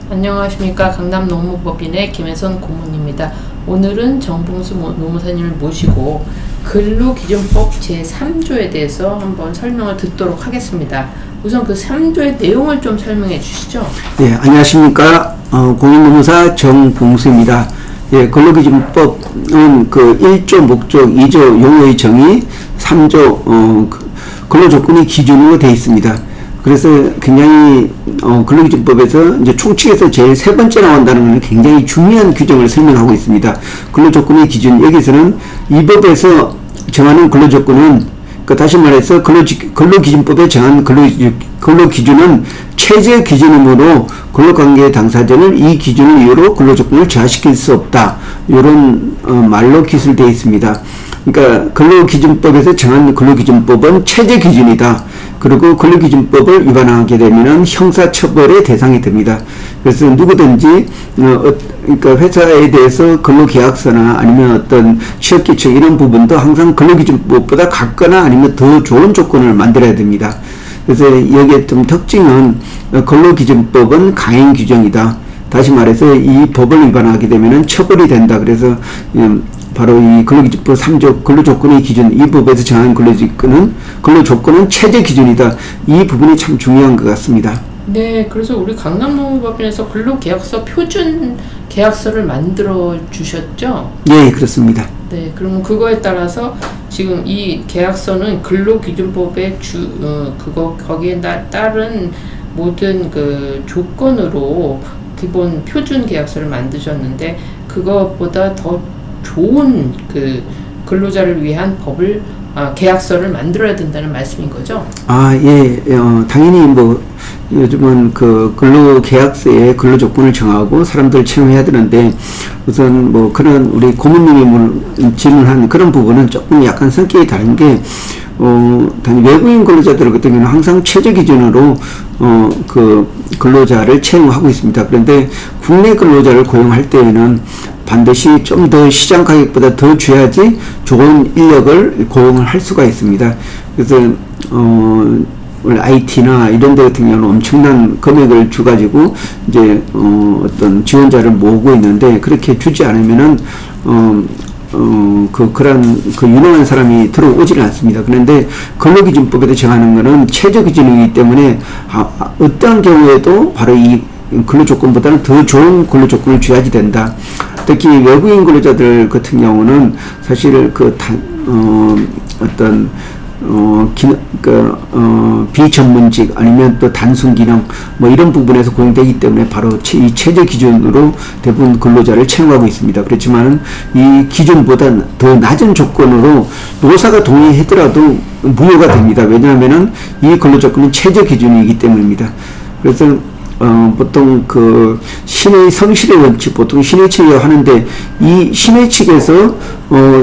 안녕하십니까. 강남노무법인의 김혜선 고문입니다. 오늘은 정봉수 노무사님을 모시고 근로기준법 제3조에 대해서 한번 설명을 듣도록 하겠습니다. 우선 그 3조의 내용을 좀 설명해 주시죠. 네, 안녕하십니까. 공인노무사 정봉수입니다. 예, 근로기준법은 그 1조 목적, 2조 용어의 정의, 3조 근로조건의 기준으로 되어 있습니다. 그래서 굉장히 근로기준법에서 이제 총칙에서 제일 세 번째 나온다는 것은 굉장히 중요한 규정을 설명하고 있습니다. 근로조건의 기준, 여기서는 이 법에서 정하는 근로조건은 다시 말해서 근로기준법에 정한 근로기준은 최저 기준이므로 근로관계 당사자는 이 기준을 이유로 근로조건을 저하시킬 수 없다. 이런 말로 기술되어 있습니다. 그러니까 근로기준법에서 정한 근로기준법은 최저 기준이다. 그리고 근로기준법을 위반하게 되면 형사처벌의 대상이 됩니다. 그래서 누구든지 그러니까 회사에 대해서 근로계약서나 아니면 어떤 취업규칙 이런 부분도 항상 근로기준법보다 같거나 아니면 더 좋은 조건을 만들어야 됩니다. 그래서 여기에 좀 특징은 근로기준법은 강행 규정이다. 다시 말해서 이 법을 위반하게 되면 처벌이 된다. 그래서 바로 이 근로기준법 3조 근로조건의 기준, 이 법에서 정한 근로조건은 최저 기준이다. 이 부분이 참 중요한 것 같습니다. 네, 그래서 우리 강남노무법인에서 근로계약서 표준 계약서를 만들어 주셨죠? 네, 그렇습니다. 네, 그러면 그거에 따라서 지금 이 계약서는 근로기준법의 거기에 따른 모든 그 조건으로 기본 표준 계약서를 만드셨는데 그것보다 더 좋은 그 근로자를 위한 계약서를 만들어야 된다는 말씀인 거죠? 예, 당연히 뭐 요즘은 그 근로계약서에 근로조건을 정하고 사람들을 채용해야 되는데 우선 뭐 그런 우리 고문님이 질문한 그런 부분은 조금 약간 성격이 다른 게 당연히 외국인 근로자들 같은 경우는 항상 최저 기준으로 그 근로자를 채용하고 있습니다. 그런데 국내 근로자를 고용할 때에는 반드시 좀 더 시장 가격보다 더 줘야지 좋은 인력을 고용을 할 수가 있습니다. 그래서 IT나 이런 데 같은 경우는 엄청난 금액을 줘가지고 이제 어떤 지원자를 모으고 있는데 그렇게 주지 않으면은 그런 유능한 사람이 들어오지는 않습니다. 그런데 근로기준법에도 정하는 것은 최저 기준이기 때문에 어떠한 경우에도 바로 이 근로조건보다는 더 좋은 근로조건을 줘야지 된다. 특히 외국인 근로자들 같은 경우는 사실 비전문직 아니면 또 단순 기능 뭐 이런 부분에서 고용되기 때문에 바로 이 최저 기준으로 대부분 근로자를 채용하고 있습니다. 그렇지만 이 기준보다 더 낮은 조건으로 노사가 동의하더라도 무효가 됩니다. 왜냐하면은 이 근로조건은 최저 기준이기 때문입니다. 그래서 보통 그 신의 성실의 원칙, 보통 신의 측이라고 하는데 이 신의 측에서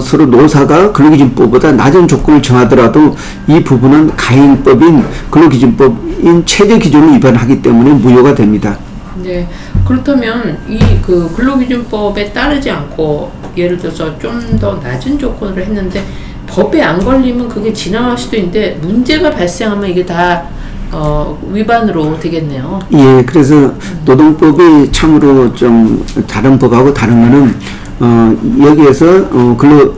서로 노사가 근로기준법보다 낮은 조건을 정하더라도 이 부분은 가행법인 근로기준법인 최저 기준을 위반하기 때문에 무효가 됩니다. 네, 그렇다면 이 그 근로기준법에 따르지 않고 예를 들어서 좀 더 낮은 조건으로 했는데 법에 안 걸리면 그게 지나갈 수도 있는데 문제가 발생하면 이게 다 위반으로 되겠네요. 예, 그래서 노동법이 참으로 좀 다른 법하고 다른 거는 여기에서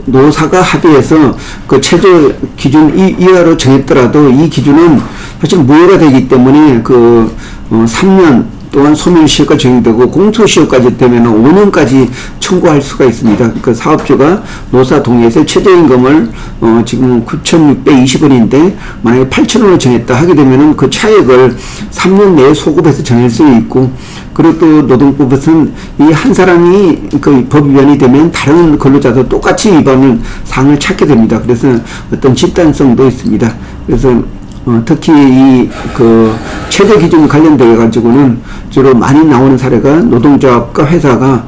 노사가 합의해서 그 최저 기준 이하로 정했더라도 이 기준은 사실 무효가 되기 때문에 3년 또한 소멸시효가 적용되고 공소시효까지 되면 5년까지 청구할 수가 있습니다. 그 사업주가 노사 동의해서 최저임금을 지금 9,620원인데 만약에 8,000원을 정했다 하게 되면 그 차액을 3년 내에 소급해서 정할 수 있고 그리고 또 노동법에서는 이 한 사람이 그 법 위반이 되면 다른 근로자도 똑같이 위반을 사항을 찾게 됩니다. 그래서 어떤 집단성도 있습니다. 그래서 특히 이 최저 기준 관련되어 가지고는 주로 많이 나오는 사례가 노동조합과 회사가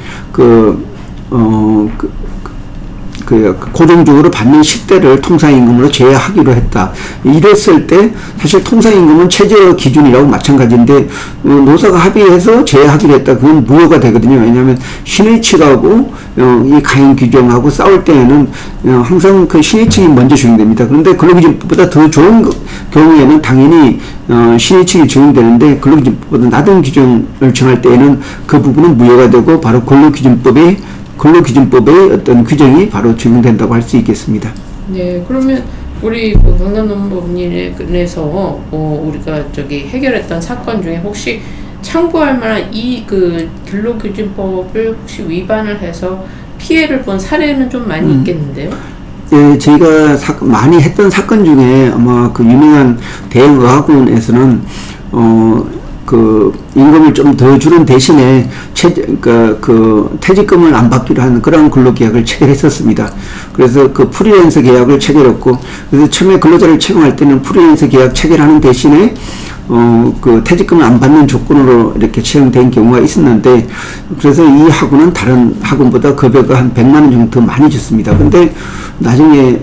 그 고정적으로 받는 10대를 통상임금으로 제외하기로 했다. 이랬을 때 사실 통상임금은 최저 기준이라고 마찬가지인데 노사가 합의해서 제외하기로 했다. 그건 무효가 되거든요. 왜냐하면 신의측하고 이 가행 규정하고 싸울 때에는 항상 그 신의측이 먼저 적용됩니다. 그런데 근로기준법보다 더 좋은 경우에는 당연히 신의측이 적용되는데 근로기준법보다 낮은 규정을 정할 때에는 그 부분은 무효가 되고 바로 근로기준법의 어떤 규정이 바로 적용된다고 할 수 있겠습니다. 네, 그러면 우리 그 강남노무법원에서 우리가 저기 해결했던 사건 중에 혹시 참고할 만한 이 그 근로기준법을 혹시 위반을 해서 피해를 본 사례는 좀 많이 있겠는데요? 예, 저희가 많이 했던 사건 중에 아마 그 유명한 대형의학원에서는 그 임금을 좀 더 주는 대신에 그 퇴직금을 안 받기로 하는 그런 근로계약을 체결했었습니다. 그래서 그 프리랜서 계약을 체결했고, 그래서 처음에 근로자를 채용할 때는 프리랜서 계약 체결하는 대신에 그 퇴직금을 안 받는 조건으로 이렇게 채용된 경우가 있었는데, 그래서 이 학원은 다른 학원보다 급여가 한 100만 원 정도 더 많이 줬습니다. 근데 나중에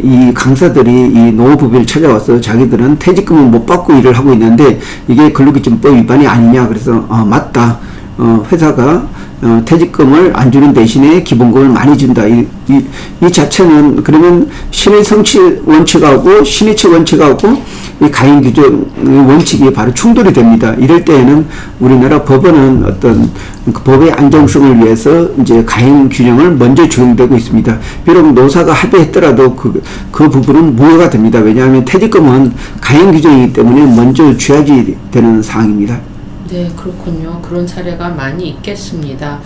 이 강사들이 이 노무법을 찾아와서 자기들은 퇴직금을 못 받고 일을 하고 있는데 이게 근로기준법 위반이 아니냐. 그래서 맞다. 회사가 퇴직금을 안 주는 대신에 기본금을 많이 준다. 이 자체는 그러면 신의 성취 원칙하고 신의측 원칙하고 이 가행 규정 원칙이 바로 충돌이 됩니다. 이럴 때에는 우리나라 법원은 어떤 그 법의 안정성을 위해서 이제 가행 규정을 먼저 적용되고 있습니다. 비록 노사가 합의했더라도 그 부분은 무효가 됩니다. 왜냐하면 퇴직금은 가행 규정이기 때문에 먼저 줘야지 되는 사항입니다. 네, 그렇군요. 그런 사례가 많이 있겠습니다.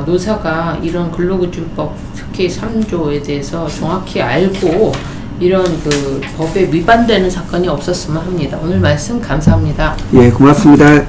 노사가 이런 근로기준법 특히 3조에 대해서 정확히 알고 이런 그 법에 위반되는 사건이 없었으면 합니다. 오늘 말씀 감사합니다. 예, 고맙습니다.